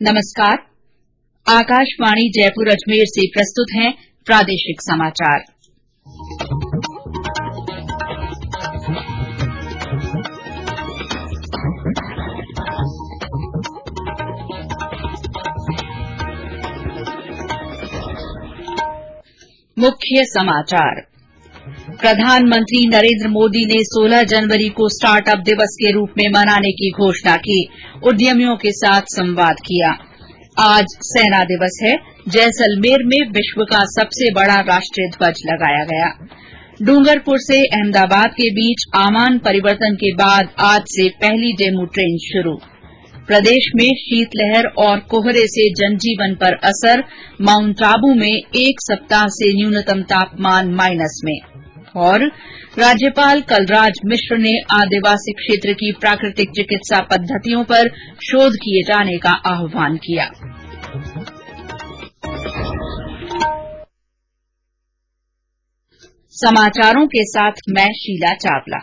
नमस्कार। आकाशवाणी जयपुर अजमेर से प्रस्तुत हैं प्रादेशिक समाचार। मुख्य समाचार। प्रधानमंत्री नरेंद्र मोदी ने 16 जनवरी को स्टार्टअप दिवस के रूप में मनाने की घोषणा की। उद्यमियों के साथ संवाद किया। आज सेना दिवस है। जैसलमेर में विश्व का सबसे बड़ा राष्ट्रीय ध्वज लगाया गया। डूंगरपुर से अहमदाबाद के बीच आमान परिवर्तन के बाद आज से पहली डेमू ट्रेन शुरू। प्रदेश में शीतलहर और कोहरे से जनजीवन पर असर। माउंट आबू में एक सप्ताह से न्यूनतम तापमान माइनस में। और राज्यपाल कलराज मिश्र ने आदिवासी क्षेत्र की प्राकृतिक चिकित्सा पद्धतियों पर शोध किए जाने का आह्वान किया। समाचारों के साथ मैं शीला चावला।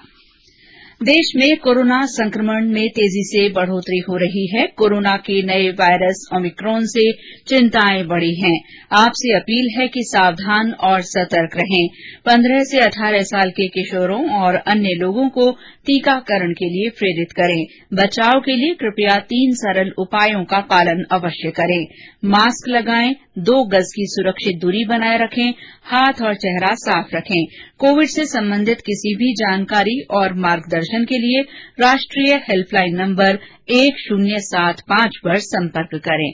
देश में कोरोना संक्रमण में तेजी से बढ़ोतरी हो रही है। कोरोना के नए वायरस ओमिक्रॉन से चिंताएं बढ़ी हैं। आपसे अपील है कि सावधान और सतर्क रहें। 15 से 18 साल के किशोरों और अन्य लोगों को टीकाकरण के लिए प्रेरित करें। बचाव के लिए कृपया 3 सरल उपायों का पालन अवश्य करें। मास्क लगाएं, 2 गज की सुरक्षित दूरी बनाए रखें, हाथ और चेहरा साफ रखें। कोविड से संबंधित किसी भी जानकारी और मार्गदर्शन के लिए राष्ट्रीय हेल्पलाइन नंबर 1075 पर संपर्क करें।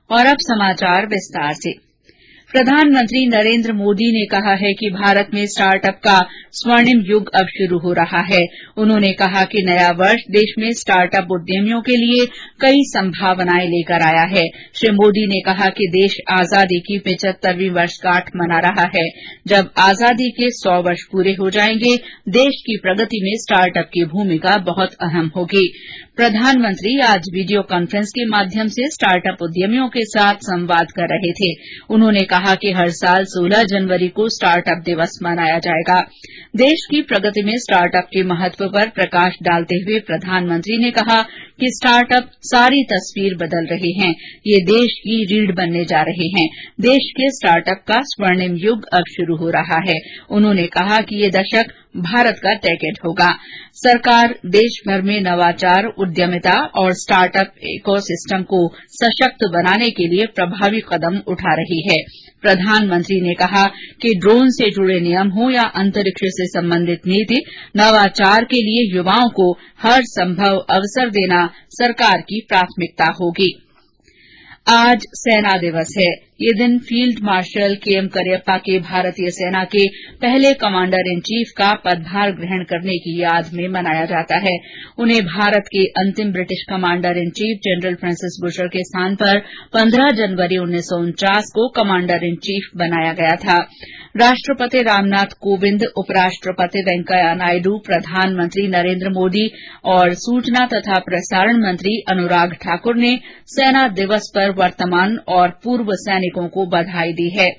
और अब समाचार विस्तार से। प्रधानमंत्री नरेंद्र मोदी ने कहा है कि भारत में स्टार्टअप का स्वर्णिम युग अब शुरू हो रहा है। उन्होंने कहा कि नया वर्ष देश में स्टार्टअप उद्यमियों के लिए कई संभावनाएं लेकर आया है। श्री मोदी ने कहा कि देश आजादी की 75वीं वर्षगांठ मना रहा है। जब आजादी के 100 वर्ष पूरे हो जाएंगे, देश की प्रगति में स्टार्टअप की भूमिका बहुत अहम होगी। प्रधानमंत्री आज वीडियो कॉन्फ्रेंस के माध्यम से स्टार्टअप उद्यमियों के साथ संवाद कर रहे थे। उन्होंने कहा कि हर साल 16 जनवरी को स्टार्टअप दिवस मनाया जाएगा। देश की प्रगति में स्टार्टअप के महत्व पर प्रकाश डालते हुए प्रधानमंत्री ने कहा कि स्टार्टअप सारी तस्वीर बदल रहे हैं। ये देश की रीढ़ बनने जा रहे हैं। देश के स्टार्टअप का स्वर्णिम युग अब शुरू हो रहा है। उन्होंने कहा कि ये दशक भारत का डेकेड होगा। सरकार देश भर में नवाचार, उद्यमिता और स्टार्टअप इकोसिस्टम को सशक्त बनाने के लिए प्रभावी कदम उठा रही है। प्रधानमंत्री ने कहा कि ड्रोन से जुड़े नियम हो या अंतरिक्ष से संबंधित नीति, नवाचार के लिए युवाओं को हर संभव अवसर देना सरकार की प्राथमिकता होगी। आज सेना दिवस है। ये दिन फील्ड मार्शल केएम करियप्पा के भारतीय सेना के पहले कमांडर इन चीफ का पदभार ग्रहण करने की याद में मनाया जाता है। उन्हें भारत के अंतिम British commander in chief general Francis Bushehr के स्थान पर 15 जनवरी 1949 को कमांडर इन चीफ बनाया गया था। राष्ट्रपति रामनाथ कोविंद, उपराष्ट्रपति वेंकैया नायडू, प्रधानमंत्री नरेंद्र मोदी और सूचना तथा प्रसारण मंत्री अनुराग ठाकुर ने सेना दिवस पर वर्तमान और पूर्व सैनिकों को बधाई दी है।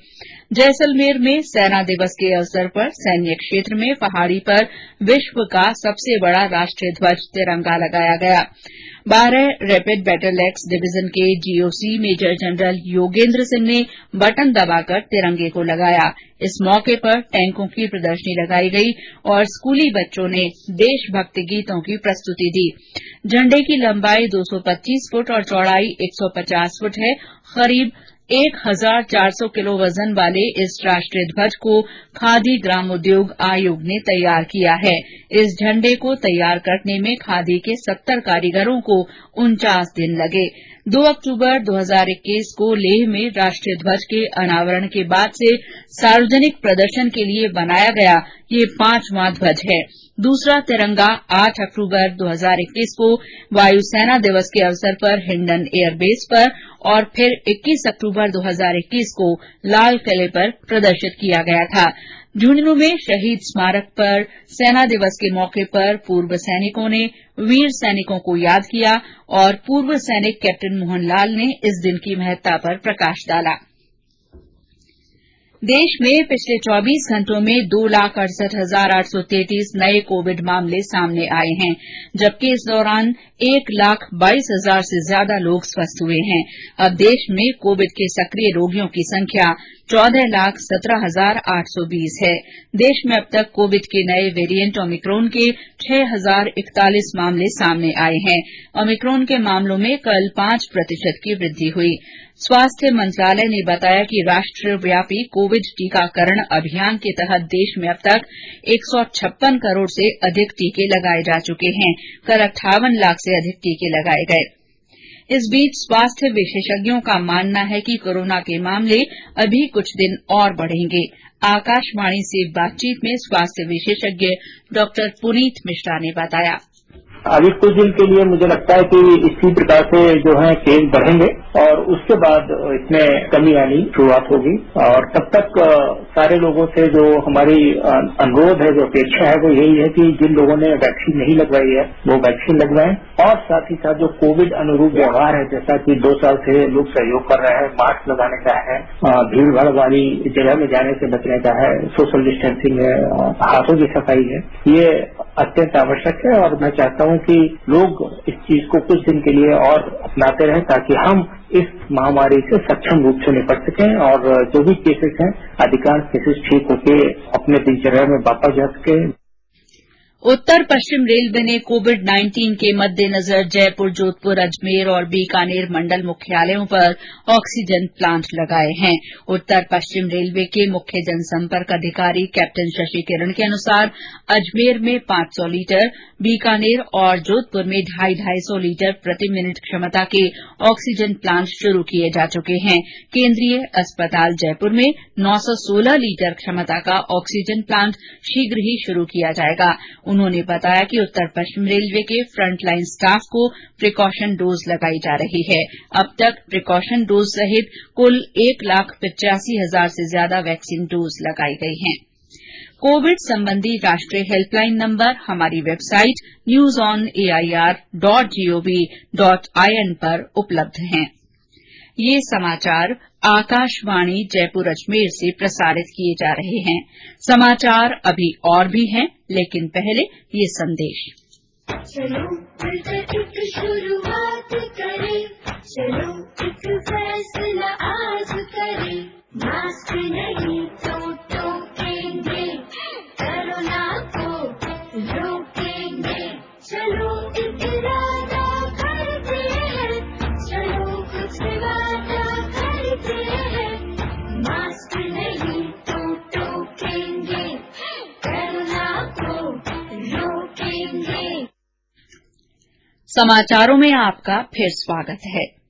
जैसलमेर में सेना दिवस के अवसर पर सैन्य क्षेत्र में पहाड़ी पर विश्व का सबसे बड़ा राष्ट्रीय ध्वज तिरंगा लगाया गया। 12 रैपिड बैटल एक्स डिवीजन के GOC major general Yogendra Singh ने बटन दबाकर तिरंगे को लगाया। इस मौके पर टैंकों की प्रदर्शनी लगाई गई और स्कूली बच्चों ने देशभक्ति गीतों की प्रस्तुति दी। झंडे की लंबाई 225 फुट और चौड़ाई 150 फुट है। करीब 1400 किलो वजन वाले इस राष्ट्रीय ध्वज को खादी ग्रामोद्योग आयोग ने तैयार किया है। इस झंडे को तैयार करने में खादी के 70 कारीगरों को 49 दिन लगे। 2 अक्टूबर 2021 को लेह में राष्ट्रीय ध्वज के अनावरण के बाद से सार्वजनिक प्रदर्शन के लिए बनाया गया ये 5वां ध्वज है। दूसरा तिरंगा 8 अक्टूबर 2021 को वायुसेना दिवस के अवसर पर हिंडन एयरबेस पर और फिर 21 अक्टूबर 2021 को लाल किले पर प्रदर्शित किया गया था। झुंझुनू में शहीद स्मारक पर सेना दिवस के मौके पर पूर्व सैनिकों ने वीर सैनिकों को याद किया और पूर्व सैनिक कैप्टन मोहन लाल ने इस दिन की महत्ता पर प्रकाश डाला। देश में पिछले 24 घंटों में 2,68,833 नए कोविड मामले सामने आए हैं, जबकि इस दौरान 1,22,000 से ज्यादा लोग स्वस्थ हुए हैं। अब देश में कोविड के सक्रिय रोगियों की संख्या 14,17,820 है। देश में अब तक कोविड के नए वेरिएंट ओमिक्रॉन के 6,041 मामले सामने आए हैं। ओमिक्रॉन के मामलों में कल 5% की वृद्धि हुई। स्वास्थ्य मंत्रालय ने बताया कि राष्ट्रव्यापी कोविड टीकाकरण अभियान के तहत देश में अब तक 156 करोड़ से अधिक टीके लगाए जा चुके हैं। कल 58 लाख से अधिक टीके लगाए गए। इस बीच स्वास्थ्य विशेषज्ञों का मानना है कि कोरोना के मामले अभी कुछ दिन और बढ़ेंगे। आकाशवाणी से बातचीत में स्वास्थ्य विशेषज्ञ डॉ पुनीत मिश्रा ने बताया, अभी कुछ दिन के लिए मुझे लगता है कि इसी प्रकार से जो है केस बढ़ेंगे और उसके बाद इसमें कमी आनी शुरुआत होगी। और तब तक सारे लोगों से जो हमारी अनुरोध है, जो अपेक्षा है, वो यही है कि जिन लोगों ने वैक्सीन नहीं लगवाई है वो वैक्सीन लगवाएं। और साथ ही साथ जो कोविड अनुरूप व्यवहार है, जैसा कि 2 साल से लोग सहयोग कर रहे हैं, मास्क लगाने का है, भीड़-भाड़ वाली जगह में जाने से बचने का है, सोशल डिस्टेंसिंग है, हाथों की सफाई है, ये अत्यंत आवश्यक है। और मैं चाहता हूं कि लोग इस चीज को कुछ दिन के लिए और अपनाते रहें ताकि हम इस महामारी से सक्षम रूप से निपट सकें और जो भी केसेस हैं, अधिकांश केसेस ठीक होकर अपने दिनचर्या में वापस जा सकें। उत्तर पश्चिम रेलवे ने कोविड-19 के मद्देनजर जयपुर, जोधपुर, अजमेर और बीकानेर मंडल मुख्यालयों पर ऑक्सीजन प्लांट लगाए हैं। उत्तर पश्चिम रेलवे के मुख्य जनसंपर्क अधिकारी कैप्टन शशि किरण के अनुसार अजमेर में 500 लीटर, बीकानेर और जोधपुर में 250 लीटर प्रति मिनट क्षमता के ऑक्सीजन प्लांट शुरू किए जा चुके हैं। केंद्रीय अस्पताल जयपुर में 916 लीटर क्षमता का ऑक्सीजन प्लांट शीघ्र ही शुरू किया जाएगा। उन्होंने बताया कि उत्तर पश्चिम रेलवे के फ्रंटलाइन स्टाफ को प्रिकॉशन डोज लगाई जा रही है। अब तक प्रिकॉशन डोज सहित कुल 1,85,000 से ज्यादा वैक्सीन डोज लगाई गई हैं। कोविड संबंधी राष्ट्रीय हेल्पलाइन नंबर हमारी वेबसाइट newsonair.gov.in पर उपलब्ध हैं। ये समाचार आकाशवाणी जयपुर अजमेर से प्रसारित किए जा रहे हैं। समाचार अभी और भी हैं, लेकिन पहले ये संदेश। चलो एक शुरुआत करें, चलो एक फैसला आज करें, मास्क नहीं तो टोकेंगे, कोरोना को रोकेंगे, चलो एक इरादा करते हैं, चलो कुछ वादा करते हैं, मास्क नहीं तो टोकेंगे, कोरोना को रोकेंगे। समाचारों में आपका फिर स्वागत है।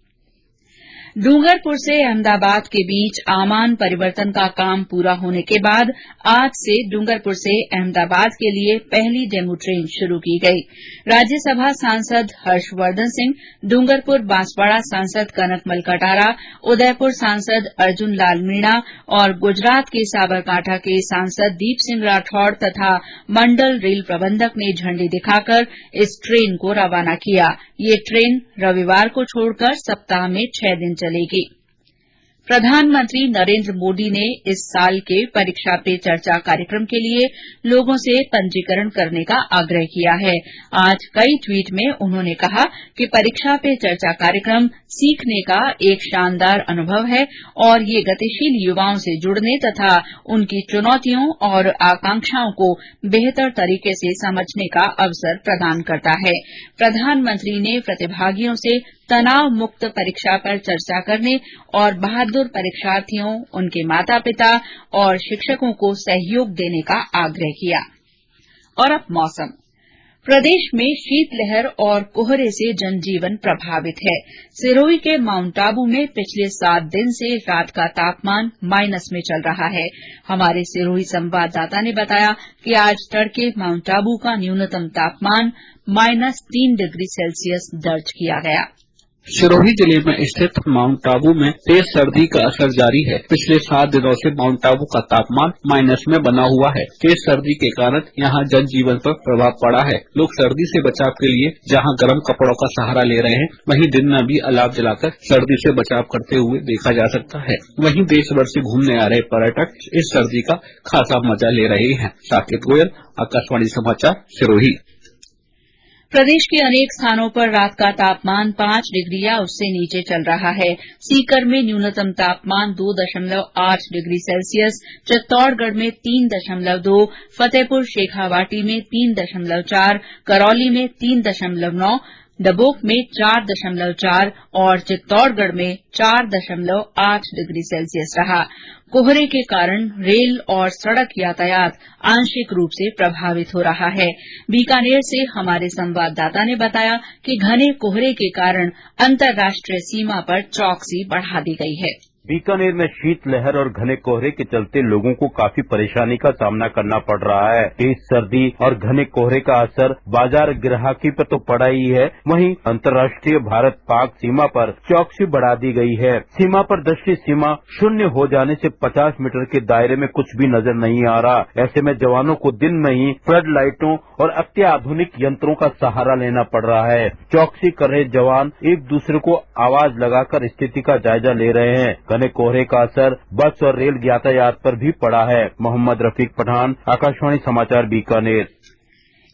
डूंगरपुर से अहमदाबाद के बीच आमान परिवर्तन का काम पूरा होने के बाद आज से डूंगरपुर से अहमदाबाद के लिए पहली डेमू ट्रेन शुरू की गई। राज्यसभा सांसद हर्षवर्धन सिंह, डूंगरपुर बांसवाड़ा सांसद कनकमल कटारा, उदयपुर सांसद अर्जुन लाल मीणा और गुजरात के साबरकांठा के सांसद दीप सिंह राठौड़ तथा मंडल रेल प्रबंधक ने झंडी दिखाकर इस ट्रेन को रवाना किया। ये ट्रेन रविवार को छोड़कर सप्ताह में 6 दिन चलेगी। प्रधानमंत्री नरेंद्र मोदी ने इस साल के परीक्षा पे चर्चा कार्यक्रम के लिए लोगों से पंजीकरण करने का आग्रह किया है। आज कई ट्वीट में उन्होंने कहा कि परीक्षा पे चर्चा कार्यक्रम सीखने का एक शानदार अनुभव है और ये गतिशील युवाओं से जुड़ने तथा उनकी चुनौतियों और आकांक्षाओं को बेहतर तरीके से समझने का अवसर प्रदान करता है। प्रधानमंत्री ने प्रतिभागियों से तनाव मुक्त परीक्षा पर चर्चा करने और बहादुर परीक्षार्थियों, उनके माता पिता और शिक्षकों को सहयोग देने का आग्रह किया। और अब मौसम। प्रदेश में शीतलहर और कोहरे से जनजीवन प्रभावित है। सिरोही के माउंट आबू में पिछले 7 दिन से रात का तापमान माइनस में चल रहा है। हमारे सिरोही संवाददाता ने बताया कि आज तड़के माउंट आबू का न्यूनतम तापमान -3 डिग्री सेल्सियस दर्ज किया गया। सिरोही जिले में स्थित माउंट आबू में तेज सर्दी का असर जारी है। पिछले 7 दिनों से माउंट आबू का तापमान माइनस में बना हुआ है। तेज सर्दी के कारण यहां जनजीवन पर प्रभाव पड़ा है। लोग सर्दी से बचाव के लिए जहां गर्म कपड़ों का सहारा ले रहे हैं, वहीं दिन में भी अलाव जलाकर सर्दी से बचाव करते हुए देखा जा सकता है। वहीं देश भर से घूमने आ रहे पर्यटक इस सर्दी का खासा मजा ले रहे हैं। साकेत गोयल, आकाशवाणी समाचार, सिरोही। प्रदेश के अनेक स्थानों पर रात का तापमान 5 डिग्री या उससे नीचे चल रहा है। सीकर में न्यूनतम तापमान 2.8 डिग्री सेल्सियस, चित्तौड़गढ़ में 3.2, फतेहपुर शेखावाटी में 3.4, करौली में 3.9, डबोक में 4.4 और चित्तौड़गढ़ में 4.8 डिग्री सेल्सियस रहा। कोहरे के कारण रेल और सड़क यातायात आंशिक रूप से प्रभावित हो रहा है। बीकानेर से हमारे संवाददाता ने बताया कि घने कोहरे के कारण अंतर्राष्ट्रीय सीमा पर चौकसी बढ़ा दी गई है। बीकानेर में शीतलहर और घने कोहरे के चलते लोगों को काफी परेशानी का सामना करना पड़ रहा है। तेज सर्दी और घने कोहरे का असर बाजार ग्राहकी पर तो पड़ा ही है, वहीं अंतर्राष्ट्रीय भारत पाक सीमा पर चौकसी बढ़ा दी गई है। सीमा पर दृष्टि सीमा शून्य हो जाने से 50 मीटर के दायरे में कुछ भी नजर नहीं आ रहा। ऐसे में जवानों को दिन में ही फ्लड लाइटों और अत्याधुनिक यंत्रों का सहारा लेना पड़ रहा है। चौकसी कर रहे जवान एक दूसरे को आवाज लगाकर स्थिति का जायजा ले रहे हैं। घने कोहरे का असर बस और रेल यातायात पर भी पड़ा है। मोहम्मद रफीक पठान, आकाशवाणी समाचार, बीकानेर।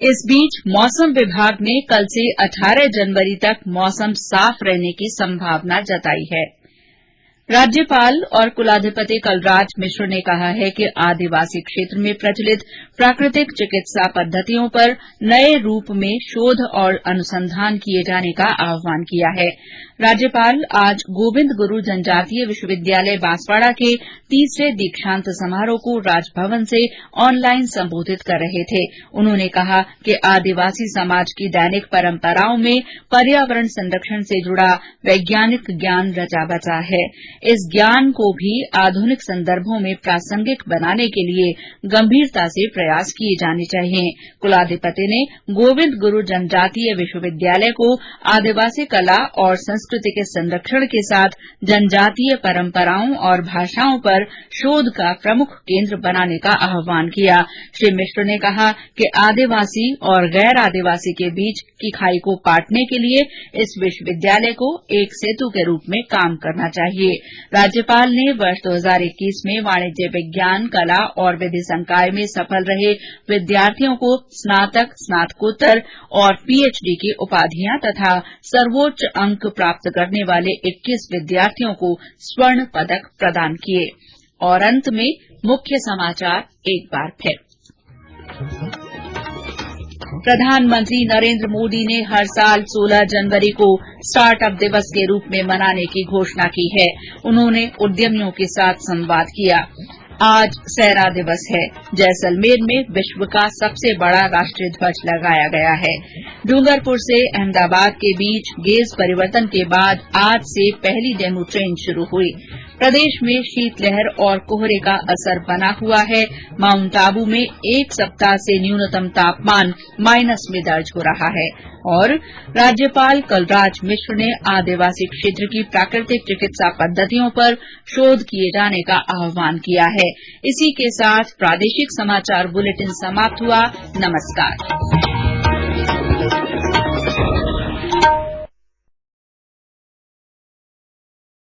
इस बीच मौसम विभाग ने कल से 18 जनवरी तक मौसम साफ रहने की संभावना जताई है। राज्यपाल और कुलाधिपति कलराज मिश्र ने कहा है कि आदिवासी क्षेत्र में प्रचलित प्राकृतिक चिकित्सा पद्धतियों पर नए रूप में शोध और अनुसंधान किए जाने का आह्वान किया है। राज्यपाल आज गोविंद गुरु जनजातीय विश्वविद्यालय बांसवाड़ा के 3रे दीक्षांत समारोह को राजभवन से ऑनलाइन संबोधित कर रहे थे। उन्होंने कहा कि आदिवासी समाज की दैनिक परंपराओं में पर्यावरण संरक्षण से जुड़ा वैज्ञानिक ज्ञान रचा बचा है। इस ज्ञान को भी आधुनिक संदर्भों में प्रासंगिक बनाने के लिए गंभीरता से प्रयास किए जाने चाहिए। कुलाधिपति ने गोविंद गुरु जनजातीय विश्वविद्यालय को आदिवासी कला और संस्कृति के संरक्षण के साथ जनजातीय परंपराओं और भाषाओं पर शोध का प्रमुख केंद्र बनाने का आह्वान किया। श्री मिश्र ने कहा कि आदिवासी और गैर आदिवासी के बीच की खाई को पाटने के लिए इस विश्वविद्यालय को एक सेतु के रूप में काम करना चाहिए। राज्यपाल ने वर्ष 2021 में वाणिज्य विज्ञान, कला और विधि संकाय में सफल रहे विद्यार्थियों को स्नातक, स्नातकोत्तर और पीएचडी की उपाधियां तथा सर्वोच्च अंक प्राप्त करने वाले 21 विद्यार्थियों को स्वर्ण पदक प्रदान किए। और अंत में मुख्य समाचार एक बार फिर। प्रधानमंत्री नरेंद्र मोदी ने हर साल 16 जनवरी को स्टार्टअप दिवस के रूप में मनाने की घोषणा की है। उन्होंने उद्यमियों के साथ संवाद किया। आज सेरा दिवस है। जैसलमेर में विश्व का सबसे बड़ा राष्ट्रीय ध्वज लगाया गया है। डूंगरपुर से अहमदाबाद के बीच गेज परिवर्तन के बाद आज से पहली डेमू ट्रेन शुरू हुई। प्रदेश में शीतलहर और कोहरे का असर बना हुआ है। माउंट आबू में एक सप्ताह से न्यूनतम तापमान माइनस में दर्ज हो रहा है। और राज्यपाल कलराज मिश्र ने आदिवासी क्षेत्र की प्राकृतिक चिकित्सा पद्धतियों पर शोध किए जाने का आह्वान किया है। इसी के साथ प्रादेशिक समाचार बुलेटिन समाप्त हुआ। नमस्कार।